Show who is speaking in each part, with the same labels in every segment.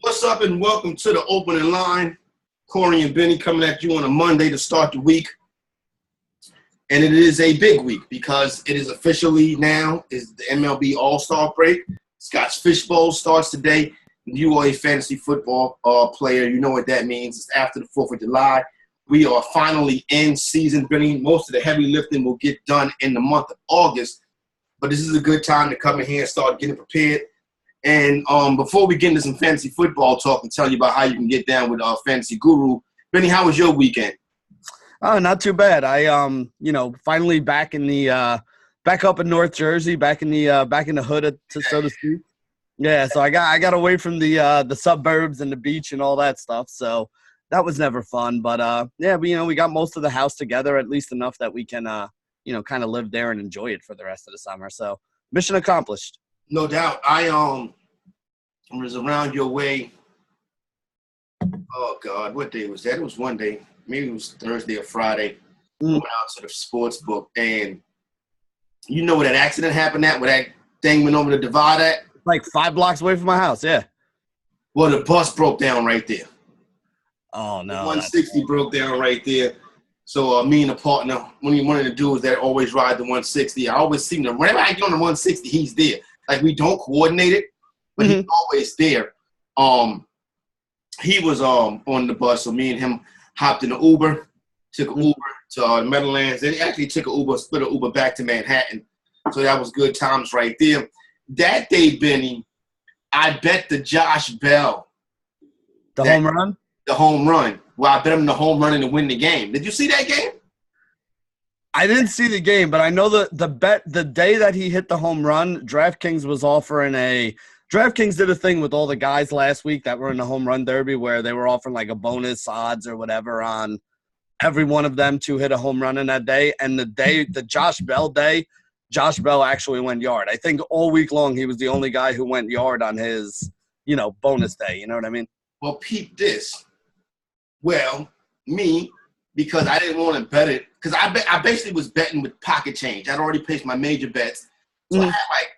Speaker 1: What's up and welcome to the opening line. Corey and Benny coming at you on a Monday to start the week. And it is a big week because it is officially now is the MLB All-Star break. Scotts Fishbowl starts today. You are a fantasy football player. You know what that means. It's after the 4th of July. We are finally in season, Benny. Most of the heavy lifting will get done in the month of August. But this is a good time to come in here and start getting prepared. And before we get into some fantasy football talk and tell you about how you can get down with Fantasy Guru, Benny, how was your weekend?
Speaker 2: Oh, not too bad. I finally back in the back up in North Jersey, back in the hood, so to speak. Yeah, so I got away from the suburbs and the beach and all that stuff. So that was never fun. But we got most of the house together, at least enough that we can kind of live there and enjoy it for the rest of the summer. So mission accomplished.
Speaker 1: No doubt. I was around your way. Oh God, what day was that? It was one day. Maybe it was Thursday or Friday. I went out to the sports book, and you know where that accident happened at, where that thing went over the divide at?
Speaker 2: Like 5 blocks away from my house, yeah.
Speaker 1: Well, the bus broke down right there.
Speaker 2: Oh, no.
Speaker 1: The 160 broke down right there. So me and a partner, one of the dudes that always ride the 160, I always see him. Whenever I get on the 160, he's there. Like, we don't coordinate it, but he's always there. He was on the bus, so me and him hopped in the Uber, took an Uber to Meadowlands. They actually took split an Uber back to Manhattan. So that was good times right there. That day, Benny, I bet the Josh Bell.
Speaker 2: Home run?
Speaker 1: The home run. Well, I bet him the home run and to win the game. Did you see that game?
Speaker 2: I didn't see the game, but I know the day that he hit the home run, DraftKings was offering DraftKings did a thing with all the guys last week that were in the home run derby where they were offering like a bonus odds or whatever on every one of them to hit a home run in that day. And the Josh Bell day, Josh Bell actually went yard. I think all week long he was the only guy who went yard on his, bonus day. You know what I mean?
Speaker 1: Well, peep this. Well, me, because I didn't want to bet it, because I basically was betting with pocket change. I'd already placed my major bets. So I had like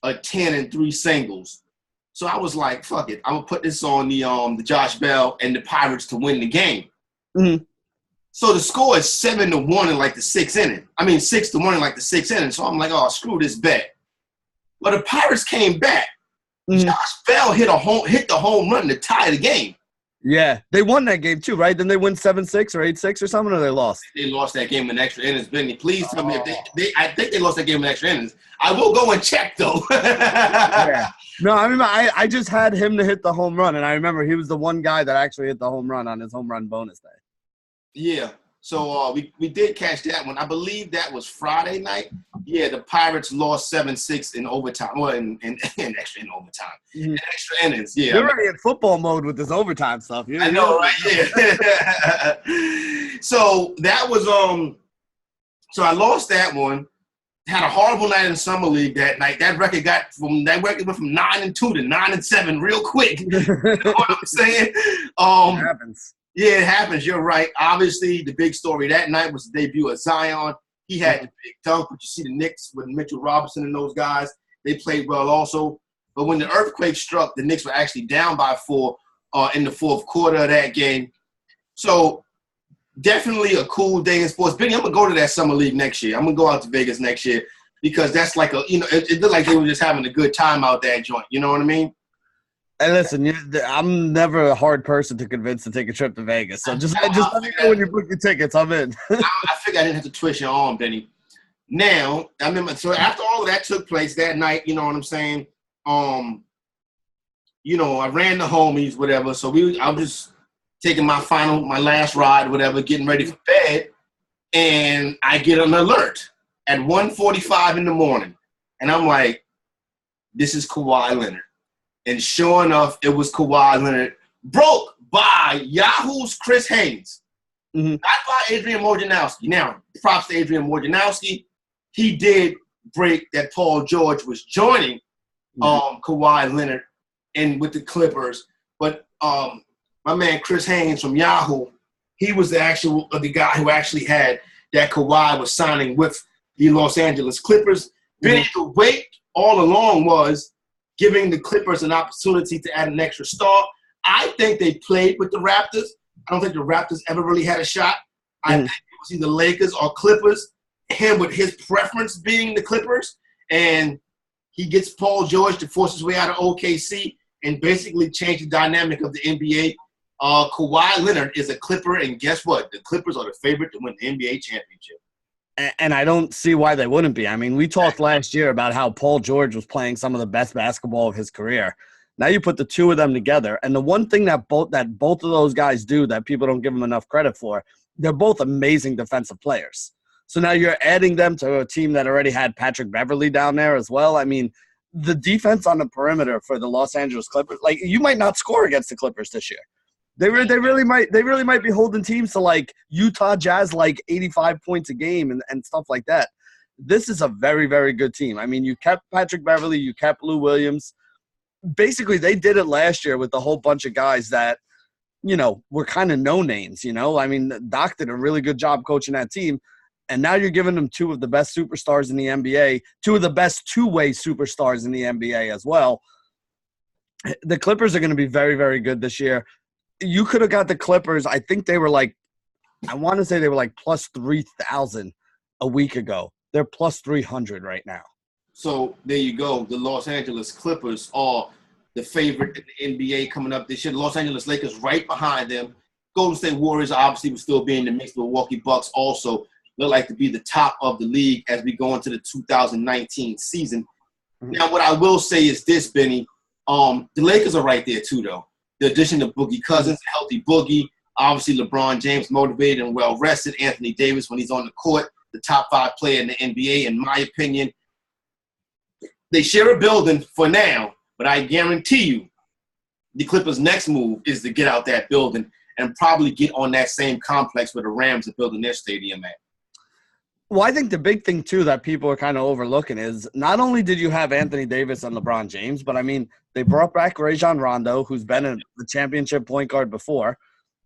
Speaker 1: a 10 and 3 singles. So I was like, fuck it. I'm going to put this on the Josh Bell and the Pirates to win the game.
Speaker 2: Mm-hmm.
Speaker 1: So the score is 7-1 in like the 6th inning. 6-1 in like the 6th inning. So I'm like, oh, screw this bet. But the Pirates came back. Josh Bell hit the home run to tie the game.
Speaker 2: Yeah, they won that game too, right? Then they win 7-6 or 8-6 or something, or they lost?
Speaker 1: They lost that game in extra innings. Benny, please tell me if I think they lost that game in extra innings. I will go and check, though.
Speaker 2: Yeah. No, I just had him to hit the home run, and I remember he was the one guy that actually hit the home run on his home run bonus day.
Speaker 1: Yeah. So we did catch that one. I believe that was Friday night. Yeah, the Pirates lost 7-6 in overtime. Well, in extra overtime. In extra innings, yeah.
Speaker 2: You're already in football mode with this overtime stuff.
Speaker 1: I know, right? Yeah. So that was so I lost that one. Had a horrible night in summer league that night. That record went from 9-2 to 9-7 real quick. You know what I'm saying?
Speaker 2: It happens.
Speaker 1: Yeah, it happens. You're right. Obviously, the big story that night was the debut of Zion. He had the big dunk, but you see the Knicks with Mitchell Robinson and those guys. They played well also. But when the earthquake struck, the Knicks were actually down by 4 in the 4th quarter of that game. So definitely a cool day in sports. Benny, I'm going to go to that summer league next year. I'm going to go out to Vegas next year because that's like it looked like they were just having a good time out that joint. You know what I mean?
Speaker 2: And listen, I'm never a hard person to convince to take a trip to Vegas. So just let me know when you book your tickets. I'm in.
Speaker 1: I figured I didn't have to twist your arm, Benny. Now, I remember, so after all of that took place that night, you know what I'm saying? I ran the homies, whatever. So I was just taking my last ride, whatever, getting ready for bed. And I get an alert at 1:45 in the morning. And I'm like, this is Kawhi Leonard. And sure enough, it was Kawhi Leonard, broke by Yahoo's Chris Haynes, not by Adrian Wojnarowski. Now, props to Adrian Wojnarowski. He did break that Paul George was joining Kawhi Leonard and with the Clippers. But my man Chris Haynes from Yahoo, he was the guy who actually had that Kawhi was signing with the Los Angeles Clippers. Benny, the wait all along was giving the Clippers an opportunity to add an extra star. I think they played with the Raptors. I don't think the Raptors ever really had a shot. I think it was either Lakers or Clippers. Him with his preference being the Clippers, and he gets Paul George to force his way out of OKC and basically change the dynamic of the NBA. Kawhi Leonard is a Clipper, and guess what? The Clippers are the favorite to win the NBA championship.
Speaker 2: And I don't see why they wouldn't be. I mean, we talked last year about how Paul George was playing some of the best basketball of his career. Now you put the two of them together, and the one thing that both of those guys do that people don't give them enough credit for, they're both amazing defensive players. So now you're adding them to a team that already had Patrick Beverley down there as well. I mean, the defense on the perimeter for the Los Angeles Clippers, like, you might not score against the Clippers this year. They really might be holding teams to like Utah Jazz like 85 points a game and stuff like that. This is a very, very good team. I mean, you kept Patrick Beverley, you kept Lou Williams. Basically, they did it last year with a whole bunch of guys that, you know, were kind of no names, you know. I mean, Doc did a really good job coaching that team. And now you're giving them two of the best superstars in the NBA, two of the best two-way superstars in the NBA as well. The Clippers are going to be very, very good this year. You could have got the Clippers. I think they were like, I want to say they were like plus 3,000 a week ago. They're plus 300 right now.
Speaker 1: So there you go. The Los Angeles Clippers are the favorite in the NBA coming up this year. The Los Angeles Lakers right behind them. Golden State Warriors obviously will still be in the mix. The Milwaukee Bucks also look like to be the top of the league as we go into the 2019 season. Now, what I will say is this, Benny. The Lakers are right there too, though. The addition of Boogie Cousins, a healthy Boogie, obviously LeBron James motivated and well-rested, Anthony Davis when he's on the court, the top 5 player in the NBA, in my opinion. They share a building for now, but I guarantee you the Clippers' next move is to get out that building and probably get on that same complex where the Rams are building their stadium at.
Speaker 2: Well, I think the big thing, too, that people are kind of overlooking is not only did you have Anthony Davis and LeBron James, but, I mean, they brought back Rajon Rondo, who's been the championship point guard before.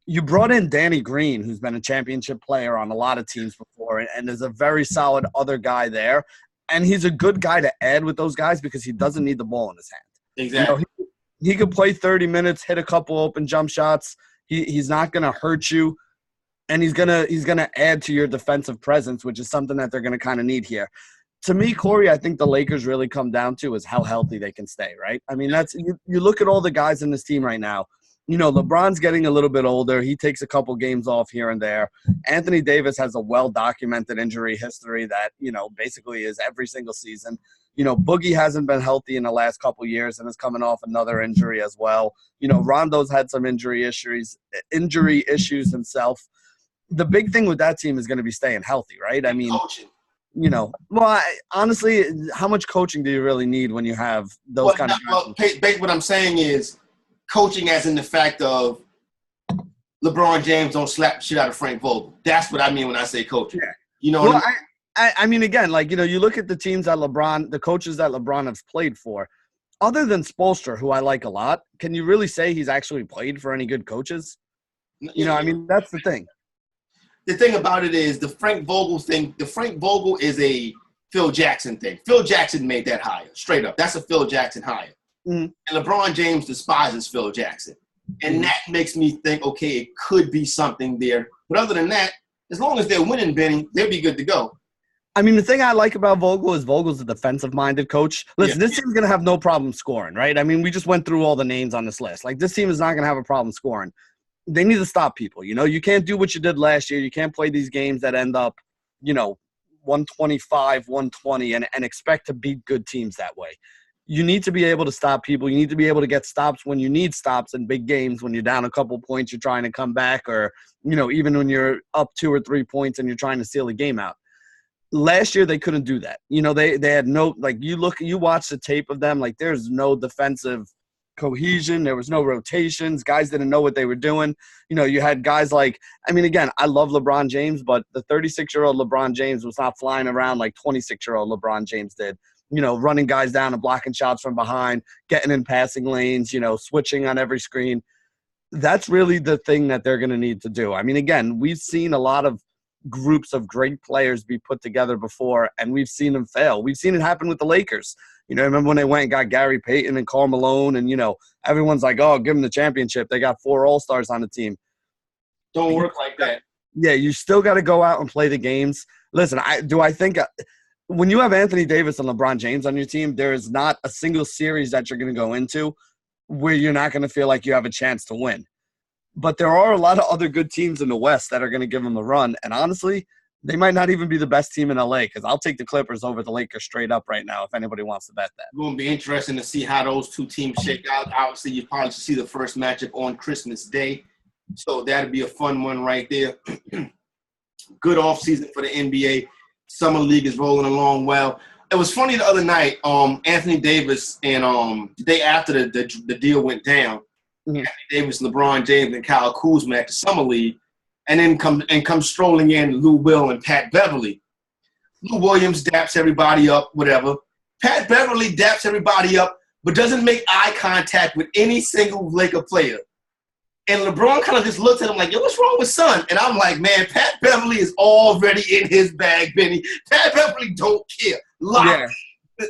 Speaker 2: You brought in Danny Green, who's been a championship player on a lot of teams before, and is a very solid other guy there. And he's a good guy to add with those guys because he doesn't need the ball in his hand.
Speaker 1: Exactly.
Speaker 2: You know, he could play 30 minutes, hit a couple open jump shots. He's not going to hurt you. And he's gonna add to your defensive presence, which is something that they're gonna kind of need here. To me, Corey, I think the Lakers really come down to is how healthy they can stay, right? I mean, that's you look at all the guys in this team right now. You know, LeBron's getting a little bit older. He takes a couple games off here and there. Anthony Davis has a well-documented injury history that, you know, basically is every single season. You know, Boogie hasn't been healthy in the last couple years and is coming off another injury as well. You know, Rondo's had some injury issues himself. The big thing with that team is going to be staying healthy, right? I mean,
Speaker 1: coaching.
Speaker 2: You know, well, honestly, how much coaching do you really need when you have those kind of guys?
Speaker 1: Well, what I'm saying is coaching as in the fact of LeBron James don't slap the shit out of Frank Vogel. That's what I mean when I say coaching. Yeah. You know what
Speaker 2: I mean, again, like, you know, you look at the teams that the coaches that LeBron has played for, other than Spoelstra, who I like a lot, can you really say he's actually played for any good coaches? You know, I mean, that's the thing.
Speaker 1: The thing about it is the Frank Vogel thing. The Frank Vogel is a Phil Jackson thing. Phil Jackson made that hire, straight up. That's a Phil Jackson hire. And LeBron James despises Phil Jackson. And that makes me think, okay, it could be something there. But other than that, as long as they're winning, Benny, they'll be good to go.
Speaker 2: I mean, the thing I like about Vogel is Vogel's a defensive-minded coach. Listen, this team's going to have no problem scoring, right? I mean, we just went through all the names on this list. Like, this team is not going to have a problem scoring. They need to stop people. You know, you can't do what you did last year. You can't play these games that end up, you know, 125, 120 and expect to beat good teams that way. You need to be able to stop people. You need to be able to get stops when you need stops in big games, when you're down a couple points, you're trying to come back, or, you know, even when you're up 2 or 3 points and you're trying to seal a game out. Last year, they couldn't do that. You know, they had no, like, you watch the tape of them, like, there's no defensive cohesion. There was no rotations. Guys didn't know what they were doing. You know, you had guys like, I mean, again, I love LeBron James, but the 36-year-old LeBron James was not flying around like 26-year-old LeBron James did. You know, running guys down and blocking shots from behind, getting in passing lanes, you know, switching on every screen. That's really the thing that they're going to need to do. I mean, again, we've seen a lot of groups of great players be put together before, and we've seen them fail. We've seen it happen with the Lakers. Remember when they went and got Gary Payton and Karl Malone, and, everyone's like, oh, give them the championship. They got 4 All-Stars on the team.
Speaker 1: Don't work like that.
Speaker 2: Yeah, you still got to go out and play the games. Listen, I think when you have Anthony Davis and LeBron James on your team, there is not a single series that you're going to go into where you're not going to feel like you have a chance to win. But there are a lot of other good teams in the West that are going to give them a run. And honestly, they might not even be the best team in LA, because I'll take the Clippers over the Lakers straight up right now if anybody wants to bet that.
Speaker 1: It's going to be interesting to see how those two teams shake out. Obviously, you probably see the first matchup on Christmas Day. So that'd be a fun one right there. Good offseason for the NBA. Summer League is rolling along well. It was funny the other night, Anthony Davis and the day after the deal went down, Anthony Davis, LeBron James, and Kyle Kuzma at the Summer League, and then come strolling in Lou Will and Pat Beverly. Lou Williams daps everybody up, whatever. Pat Beverly daps everybody up, but doesn't make eye contact with any single Laker player. And LeBron kind of just looks at him like, yo, what's wrong with son? And I'm like, man, Pat Beverly is already in his bag, Benny. Pat Beverly don't care.
Speaker 2: Yeah.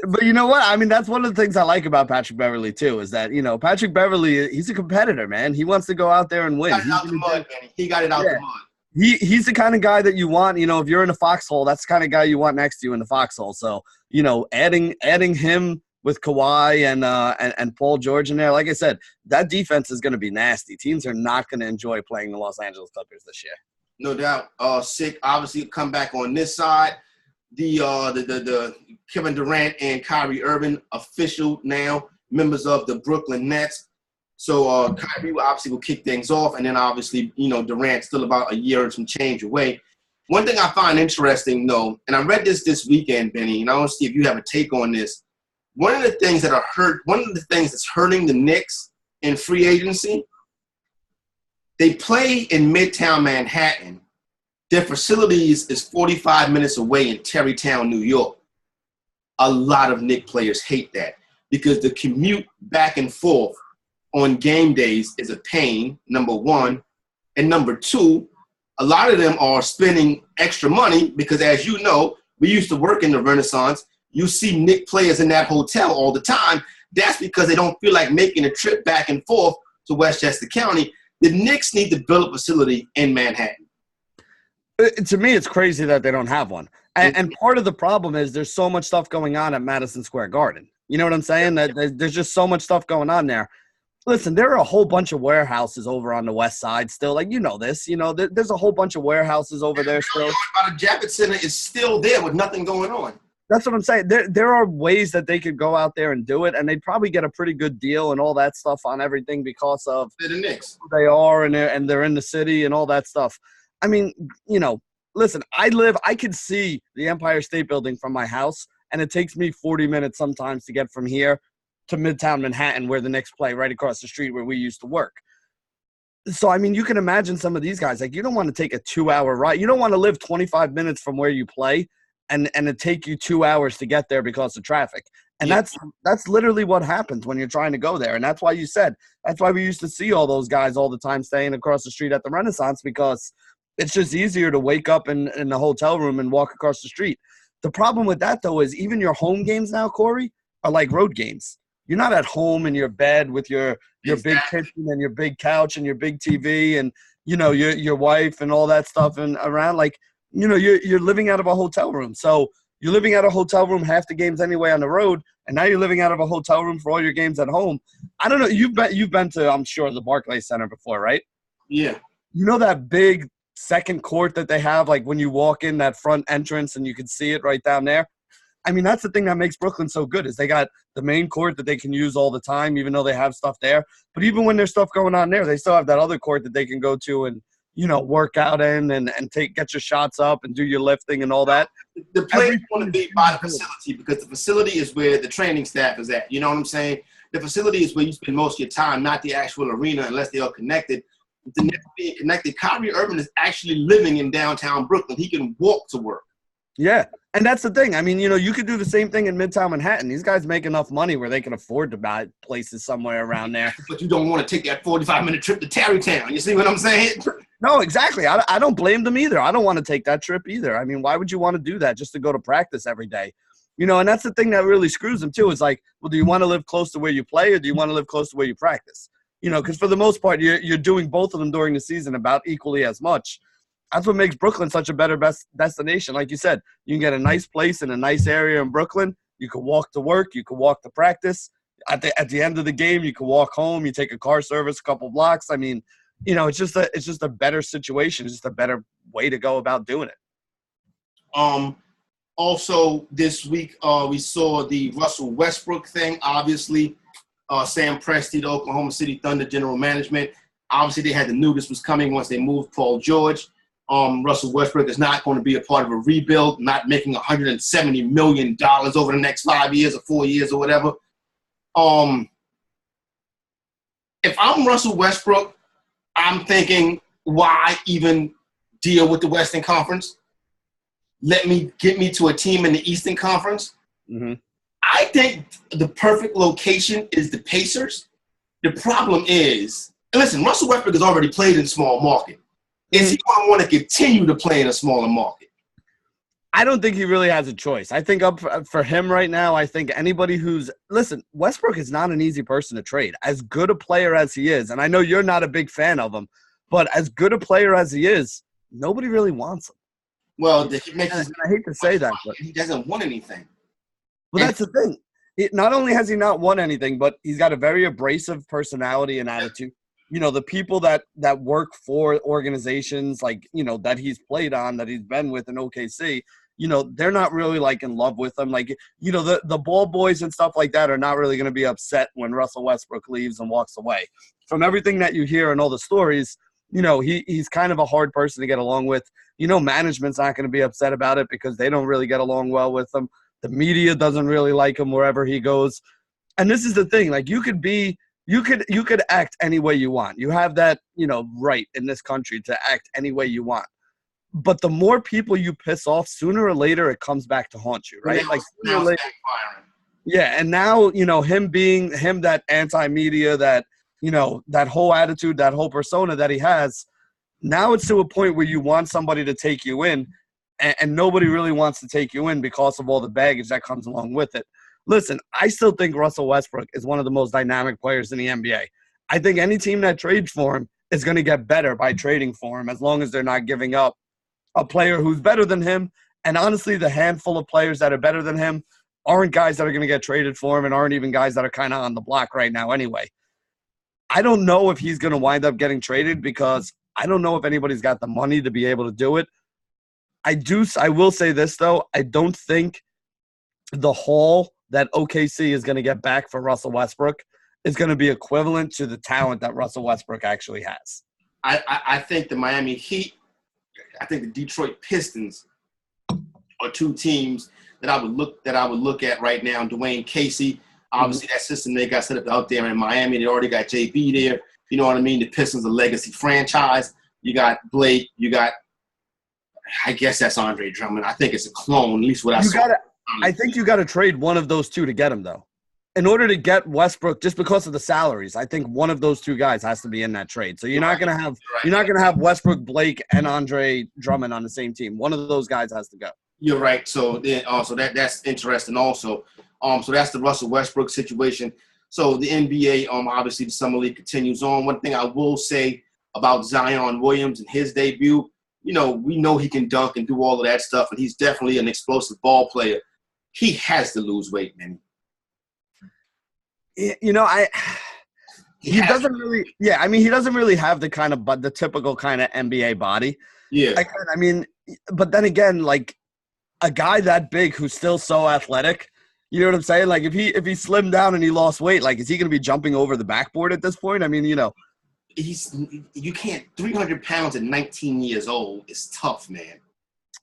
Speaker 2: But you know what? I mean, that's one of the things I like about Patrick Beverly, too, is that, Patrick Beverly, he's a competitor, man. He wants to go out there and win.
Speaker 1: He got it out the mud, Benny. He got it out the mud.
Speaker 2: He's the kind of guy that you want, if you're in a foxhole, that's the kind of guy you want next to you in the foxhole. So, adding him with Kawhi and Paul George in there, like I said, that defense is going to be nasty. Teams are not going to enjoy playing the Los Angeles Clippers this year.
Speaker 1: No doubt. Sick, obviously, come back on this side. The Kevin Durant and Kyrie Irving official now, members of the Brooklyn Nets. So Kyrie obviously will kick things off, and then obviously, Durant still about a year and some change away. One thing I find interesting, though, and I read this weekend, Benny, and I want to see if you have a take on this. One of the things that's hurting the Knicks in free agency, they play in Midtown Manhattan. Their facilities is 45 minutes away in Tarrytown, New York. A lot of Knicks players hate that because the commute back and forth on game days is a pain, number one. And number two, a lot of them are spending extra money because, as you know, we used to work in the Renaissance. You see Knicks players in that hotel all the time. That's because they don't feel like making a trip back and forth to Westchester County. The Knicks need to build a facility in Manhattan.
Speaker 2: To me, it's crazy that they don't have one. And part of the problem is there's so much stuff going on at Madison Square Garden. You know what I'm saying? That there's just so much stuff going on there. Listen, there are a whole bunch of warehouses over on the west side still. Like, this. There's a whole bunch of warehouses over there still.
Speaker 1: The Javits Center is still there with nothing going on.
Speaker 2: That's what I'm saying. There are ways that they could go out there and do it, and they'd probably get a pretty good deal and all that stuff on everything because of
Speaker 1: the Knicks.
Speaker 2: Who they are and they're in the city and all that stuff. I mean, listen, I could see the Empire State Building from my house, and it takes me 40 minutes sometimes to get from here to Midtown Manhattan where the Knicks play right across the street where we used to work. So, I mean, you can imagine some of these guys. Like, you don't want to take a 2-hour ride. You don't want to live 25 minutes from where you play and it take you 2 hours to get there because of traffic. And that's literally what happens when you're trying to go there. And that's why we used to see all those guys all the time staying across the street at the Renaissance, because it's just easier to wake up in the hotel room and walk across the street. The problem with that, though, is even your home games now, Corey, are like road games. You're not at home in your bed with your big kitchen and your big couch and your big TV and, your wife and all that stuff and around. Like, you're living out of a hotel room. So you're living out of a hotel room half the games anyway on the road, and now you're living out of a hotel room for all your games at home. I don't know. You've been to, I'm sure, the Barclays Center before, right?
Speaker 1: Yeah.
Speaker 2: That big second court that they have, like when you walk in that front entrance and you can see it right down there? I mean, that's the thing that makes Brooklyn so good is they got the main court that they can use all the time, even though they have stuff there. But even when there's stuff going on there, they still have that other court that they can go to and, work out in and get your shots up and do your lifting and all that.
Speaker 1: The players want to be by the facility because the facility is where the training staff is at. You know what I'm saying? The facility is where you spend most of your time, not the actual arena unless they are connected. With the Nets being connected, Kyrie Irving is actually living in downtown Brooklyn. He can walk to work.
Speaker 2: Yeah, and that's the thing. I mean, you could do the same thing in Midtown Manhattan. These guys make enough money where they can afford to buy places somewhere around there.
Speaker 1: But you don't want to take that 45-minute trip to Tarrytown. You see what I'm saying?
Speaker 2: No, exactly. I don't blame them either. I don't want to take that trip either. I mean, why would you want to do that just to go to practice every day? And that's the thing that really screws them too. Is like, well, do you want to live close to where you play or do you want to live close to where you practice? Because for the most part, you're doing both of them during the season about equally as much. That's what makes Brooklyn such a better best destination. Like you said, you can get a nice place in a nice area in Brooklyn. You can walk to work. You can walk to practice. At the end of the game, you can walk home. You take a car service a couple blocks. I mean, it's just a better situation. It's just a better way to go about doing it.
Speaker 1: Also, this week we saw the Russell Westbrook thing. Obviously, Sam Presti, the Oklahoma City Thunder general management. Obviously, they had the knew this was coming once they moved Paul George. Russell Westbrook is not going to be a part of a rebuild, not making $170 million over the next 5 years or 4 years or whatever. If I'm Russell Westbrook, I'm thinking, why even deal with the Western Conference? Get me to a team in the Eastern Conference.
Speaker 2: Mm-hmm.
Speaker 1: I think the perfect location is the Pacers. The problem is, listen, Russell Westbrook has already played in a small market. Is he going to want to continue to play in a smaller market?
Speaker 2: I don't think he really has a choice. I think up for him right now, I think anybody listen, Westbrook is not an easy person to trade. As good a player as he is, and I know you're not a big fan of him, but as good a player as he is, nobody really wants him.
Speaker 1: Well,
Speaker 2: I hate to say that, but
Speaker 1: he doesn't want anything.
Speaker 2: Well, that's the thing. Not only has he not won anything, but he's got a very abrasive personality and attitude. The people that work for organizations like, that he's played on, that he's been with in OKC, they're not really like in love with him. Like, the ball boys and stuff like that are not really going to be upset when Russell Westbrook leaves and walks away. From everything that you hear and all the stories, he's kind of a hard person to get along with. Management's not going to be upset about it because they don't really get along well with him. The media doesn't really like him wherever he goes. And this is the thing, like you could act any way you want. You have that, right in this country to act any way you want. But the more people you piss off, sooner or later it comes back to haunt you, right? Like sooner or later. Yeah, and now, him being that anti-media, that, that whole attitude, that whole persona that he has, now it's to a point where you want somebody to take you in, and nobody really wants to take you in because of all the baggage that comes along with it. Listen, I still think Russell Westbrook is one of the most dynamic players in the NBA. I think any team that trades for him is going to get better by trading for him as long as they're not giving up a player who's better than him. And honestly, the handful of players that are better than him aren't guys that are going to get traded for him and aren't even guys that are kind of on the block right now anyway. I don't know if he's going to wind up getting traded because I don't know if anybody's got the money to be able to do it. I will say this, though. I don't think the haul that OKC is going to get back for Russell Westbrook is going to be equivalent to the talent that Russell Westbrook actually has.
Speaker 1: I think the Miami Heat, I think the Detroit Pistons are two teams that I would look at right now. Dwayne Casey, obviously that system they got set up out there in Miami. They already got JB there. You know what I mean? The Pistons are a legacy franchise. You got Blake. You got, I guess that's Andre Drummond. I think it's a clone, at least what I saw.
Speaker 2: I think you got to trade one of those two to get him, though. In order to get Westbrook, just because of the salaries, I think one of those two guys has to be in that trade. So you're not going to have Westbrook, Blake, and Andre Drummond on the same team. One of those guys has to go.
Speaker 1: You're right. So then also that's interesting. Also, so that's the Russell Westbrook situation. So the NBA, obviously the summer league continues on. One thing I will say about Zion Williams and his debut, we know he can dunk and do all of that stuff, and he's definitely an explosive ball player. He has to lose weight, man.
Speaker 2: He doesn't really have the kind of the typical kind of NBA body.
Speaker 1: Yeah.
Speaker 2: But then again, like a guy that big who's still so athletic, you know what I'm saying? Like if he slimmed down and he lost weight, like is he going to be jumping over the backboard at this point? I mean,
Speaker 1: you can't 300 pounds at 19 years old is tough, man.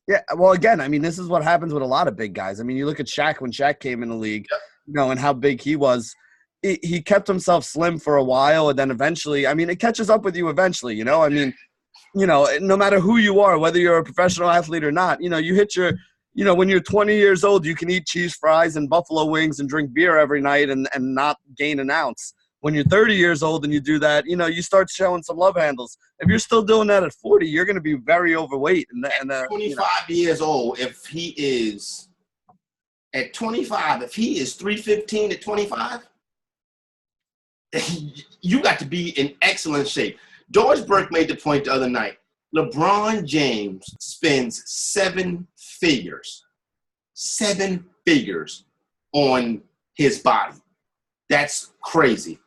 Speaker 2: Yeah, well, again, I mean, this is what happens with a lot of big guys. I mean, you look at Shaq when Shaq came in the league, and how big he was. He kept himself slim for a while, and then eventually, I mean, it catches up with you eventually, I mean, no matter who you are, whether you're a professional athlete or not, you hit your, when you're 20 years old, you can eat cheese fries and buffalo wings and drink beer every night and not gain an ounce. When you're 30 years old and you do that, you start showing some love handles. If you're still doing that at 40, you're going to be very overweight. And
Speaker 1: 25 years old, if he is at 25, if he is 315 at 25, you got to be in excellent shape. George Burke made the point the other night. LeBron James spends seven figures on his body. That's crazy.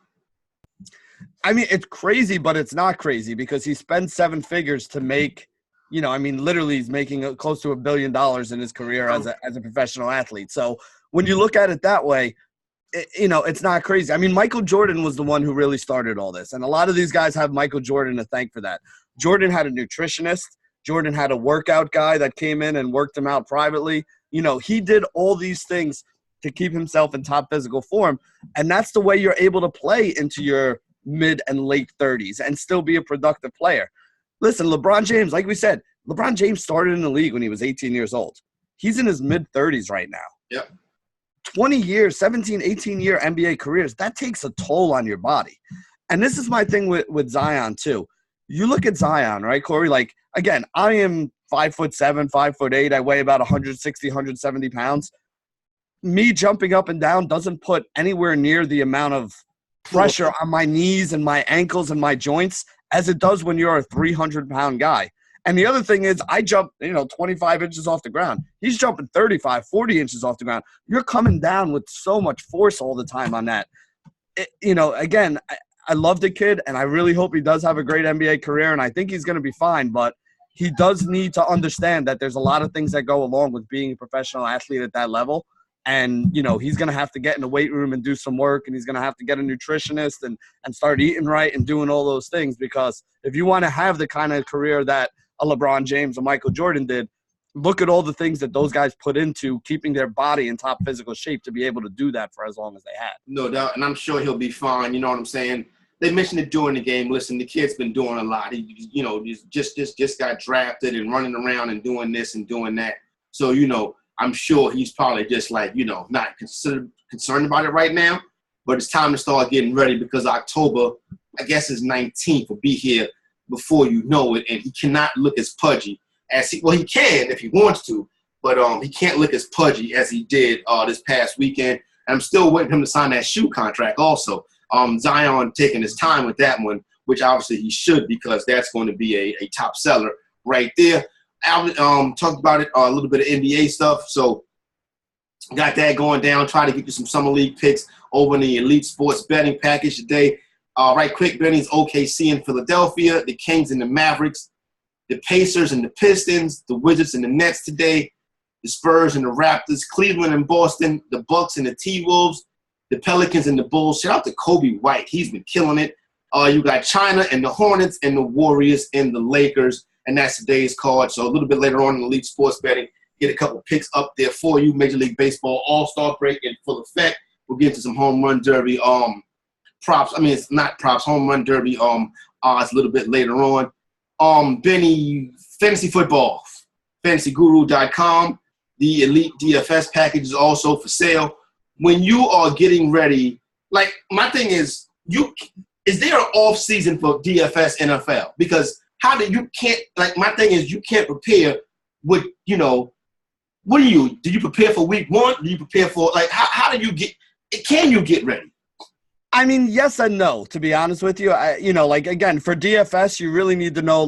Speaker 2: I mean, it's crazy, but it's not crazy because he spends seven figures to make, literally he's making close to $1 billion in his career as a professional athlete. So when you look at it that way, it's not crazy. I mean, Michael Jordan was the one who really started all this. And a lot of these guys have Michael Jordan to thank for that. Jordan had a nutritionist. Jordan had a workout guy that came in and worked him out privately. He did all these things to keep himself in top physical form. And that's the way you're able to play into your mid and late 30s and still be a productive player. Listen, LeBron James, like we said, LeBron James started in the league when he was 18 years old. He's in his mid 30s right now.
Speaker 1: Yep.
Speaker 2: 20 years, 17, 18-year NBA careers, that takes a toll on your body. And this is my thing with Zion too. You look at Zion, right, Corey? Like, again, I am 5'7", 5'8". I weigh about 160, 170 pounds. Me jumping up and down doesn't put anywhere near the amount of pressure on my knees and my ankles and my joints as it does when you're a 300-pound guy. And the other thing is I jump, 25 inches off the ground. He's jumping 35, 40 inches off the ground. You're coming down with so much force all the time on that. Again, I love the kid, and I really hope he does have a great NBA career, and I think he's going to be fine. But he does need to understand that there's a lot of things that go along with being a professional athlete at that level. And, he's going to have to get in the weight room and do some work, and he's going to have to get a nutritionist and start eating right and doing all those things. Because if you want to have the kind of career that a LeBron James or Michael Jordan did, look at all the things that those guys put into keeping their body in top physical shape to be able to do that for as long as they had.
Speaker 1: No doubt, and I'm sure he'll be fine. You know what I'm saying? They mentioned it during the game. Listen, the kid's been doing a lot. He, just got drafted and running around and doing this and doing that. So, I'm sure he's probably just like, not concerned about it right now. But it's time to start getting ready because October, I guess, is 19th will be here before you know it. And he cannot look as pudgy as he can if he wants to, but he can't look as pudgy as he did this past weekend. And I'm still waiting for him to sign that shoe contract also. Zion taking his time with that one, which obviously he should because that's going to be a top seller right there. Alvin talked about it, a little bit of NBA stuff. So got that going down. Try to get you some summer league picks over in the Elite Sports betting package today. Right quick, Benny's OKC in Philadelphia, the Kings and the Mavericks, the Pacers and the Pistons, the Wizards and the Nets today, the Spurs and the Raptors, Cleveland and Boston, the Bucks and the T-Wolves, the Pelicans and the Bulls. Shout out to Kobe White. He's been killing it. You got China and the Hornets and the Warriors and the Lakers. And that's today's card. So a little bit later on in Elite Sports Betting, get a couple picks up there for you. Major League Baseball All-Star break in full effect. We'll get to some home run derby props. I mean, it's not props, home run derby odds a little bit later on. Benny, fantasy football, fantasyguru.com. The Elite DFS package is also for sale. When you are getting ready, like my thing is, is there an off season for DFS NFL? Because my thing is you can't prepare with, what do you prepare for week one? Do you prepare for, how do you can you get ready?
Speaker 2: I mean, yes and no, to be honest with you. Again, for DFS, you really need to know,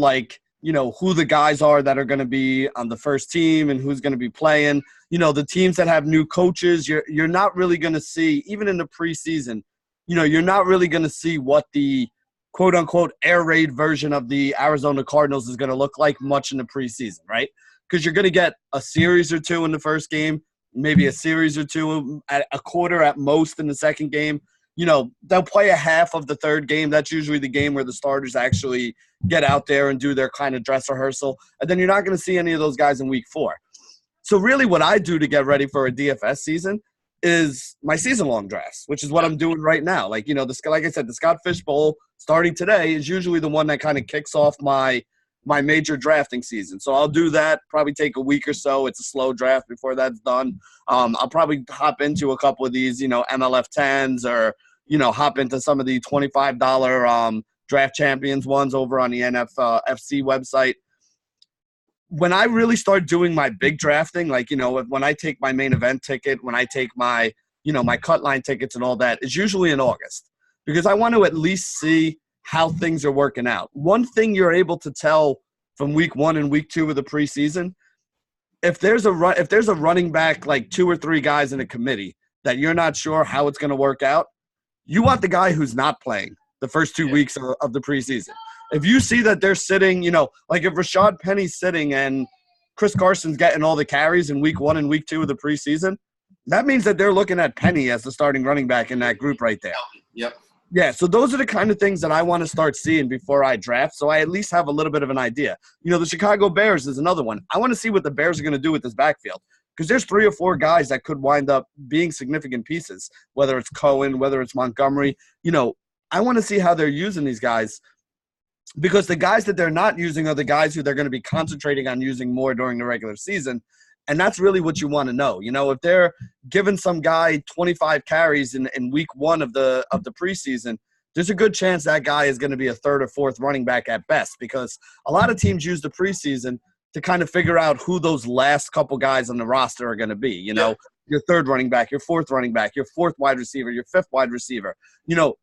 Speaker 2: who the guys are that are going to be on the first team and who's going to be playing. The teams that have new coaches, you're not really going to see, even in the preseason, you're not really going to see what the quote-unquote air raid version of the Arizona Cardinals is going to look like much in the preseason, right? Because you're going to get a series or two in the first game, maybe a series or two, at a quarter at most in the second game. They'll play a half of the third game. That's usually the game where the starters actually get out there and do their kind of dress rehearsal. And then you're not going to see any of those guys in week 4. So really what I do to get ready for a DFS season is my season-long drafts, which is what I'm doing right now. Like I said, the Scott Fish Bowl starting today is usually the one that kind of kicks off my major drafting season. So I'll do that, probably take a week or so. It's a slow draft before that's done. I'll probably hop into a couple of these, MLF 10s or, hop into some of the $25 draft champions ones over on the NFC website. When I really start doing my big drafting, like, when I take my main event ticket, when I take my, my cut line tickets and all that, it's usually in August because I want to at least see how things are working out. One thing you're able to tell from week 1 and week 2 of the preseason, if there's a running back, like 2 or 3 guys in a committee that you're not sure how it's going to work out, you want the guy who's not playing the first 2 weeks of the preseason. If you see that they're sitting, like if Rashad Penny's sitting and Chris Carson's getting all the carries in week 1 and week 2 of the preseason, that means that they're looking at Penny as the starting running back in that group right there.
Speaker 1: Yep.
Speaker 2: Yeah, so those are the kind of things that I want to start seeing before I draft, so I at least have a little bit of an idea. The Chicago Bears is another one. I want to see what the Bears are going to do with this backfield because there's 3 or 4 guys that could wind up being significant pieces, whether it's Cohen, whether it's Montgomery. I want to see how they're using these guys because the guys that they're not using are the guys who they're going to be concentrating on using more during the regular season, and that's really what you want to know. If they're giving some guy 25 carries in week 1 of the preseason, there's a good chance that guy is going to be a 3rd or 4th running back at best because a lot of teams use the preseason to kind of figure out who those last couple guys on the roster are going to be. Your 3rd running back, your 4th running back, your 4th wide receiver, your 5th wide receiver.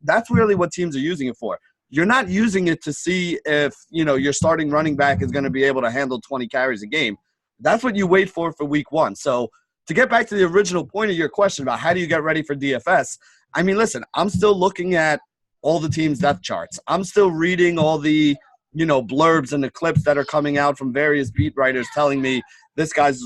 Speaker 2: That's really what teams are using it for. You're not using it to see if, your starting running back is going to be able to handle 20 carries a game. That's what you wait for week 1. So to get back to the original point of your question about how do you get ready for DFS, I mean, listen, I'm still looking at all the teams' depth charts. I'm still reading all the, blurbs and the clips that are coming out from various beat writers telling me this guy's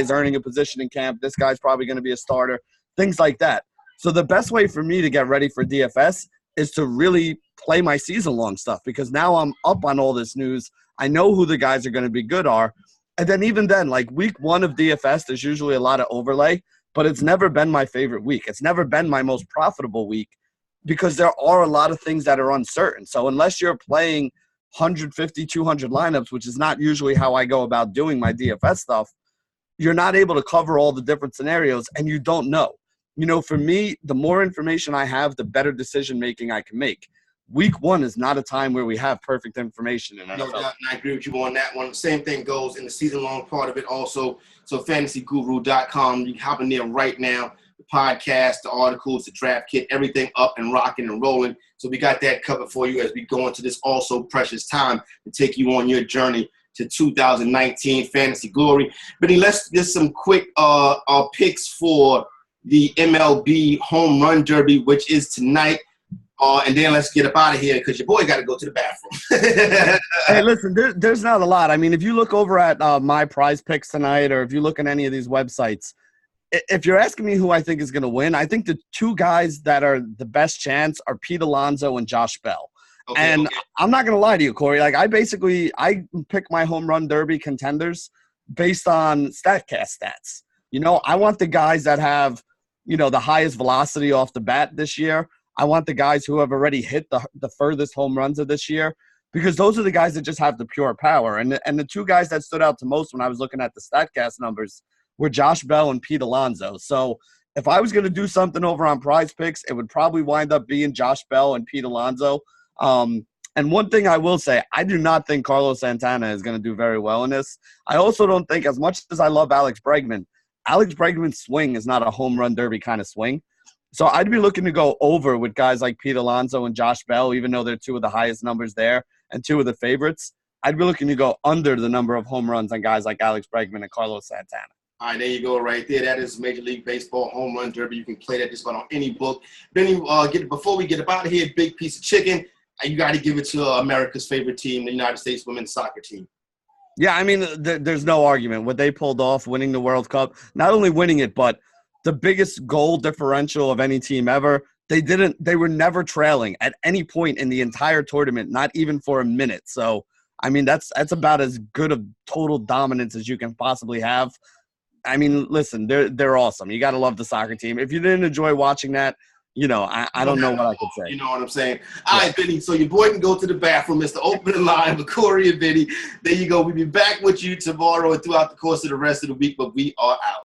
Speaker 2: earning a position in camp. This guy's probably going to be a starter, things like that. So the best way for me to get ready for DFS is to really play my season-long stuff because now I'm up on all this news. I know who the guys are going to be good are. And then even then, like week 1 of DFS, there's usually a lot of overlay, but it's never been my favorite week. It's never been my most profitable week because there are a lot of things that are uncertain. So unless you're playing 150, 200 lineups, which is not usually how I go about doing my DFS stuff, you're not able to cover all the different scenarios and you don't know. For me, the more information I have, the better decision-making I can make. Week 1 is not a time where we have perfect information in NFL.
Speaker 1: No doubt, and I agree with you on that one. The same thing goes in the season-long part of it also. So fantasyguru.com, you can hop in there right now. The podcast, the articles, the draft kit, everything up and rocking and rolling. So we got that covered for you as we go into this also precious time to take you on your journey to 2019 Fantasy Glory. Benny, let's get some quick picks for the MLB Home Run Derby, which is tonight. And then let's get up out of here because your boy got to go to the bathroom.
Speaker 2: Hey, listen, there's not a lot. I mean, if you look over at my prize picks tonight or if you look at any of these websites, if you're asking me who I think is going to win, I think the 2 guys that are the best chance are Pete Alonso and Josh Bell. Okay. I'm not going to lie to you, Corey. Like I pick my home run derby contenders based on StatCast stats. I want the guys that have, the highest velocity off the bat this year. I want the guys who have already hit the furthest home runs of this year because those are the guys that just have the pure power. And the 2 guys that stood out to most when I was looking at the StatCast numbers were Josh Bell and Pete Alonso. So if I was going to do something over on Prize Picks, it would probably wind up being Josh Bell and Pete Alonso. And one thing I will say, I do not think Carlos Santana is going to do very well in this. I also don't think, as much as I love Alex Bregman's swing is not a home run derby kind of swing. So I'd be looking to go over with guys like Pete Alonso and Josh Bell, even though they're 2 of the highest numbers there and 2 of the favorites. I'd be looking to go under the number of home runs on guys like Alex Bregman and Carlos Santana.
Speaker 1: All right, there you go right there. That is Major League Baseball Home Run Derby. You can play that just about on any book. Benny, before we get up out of here, big piece of chicken. You got to give it to America's favorite team, the United States women's soccer team.
Speaker 2: Yeah, I mean, there's no argument. What they pulled off, winning the World Cup, not only winning it, but the biggest goal differential of any team ever. They were never trailing at any point in the entire tournament, not even for a minute. So, I mean, that's about as good of total dominance as you can possibly have. I mean, listen, they're awesome. You got to love the soccer team. If you didn't enjoy watching that, I don't know what I could say.
Speaker 1: You know what I'm saying? All right, Benny, so your boy can go to the bathroom. It's the opening line with Corey and Benny. There you go. We'll be back with you tomorrow and throughout the course of the rest of the week, but we are out.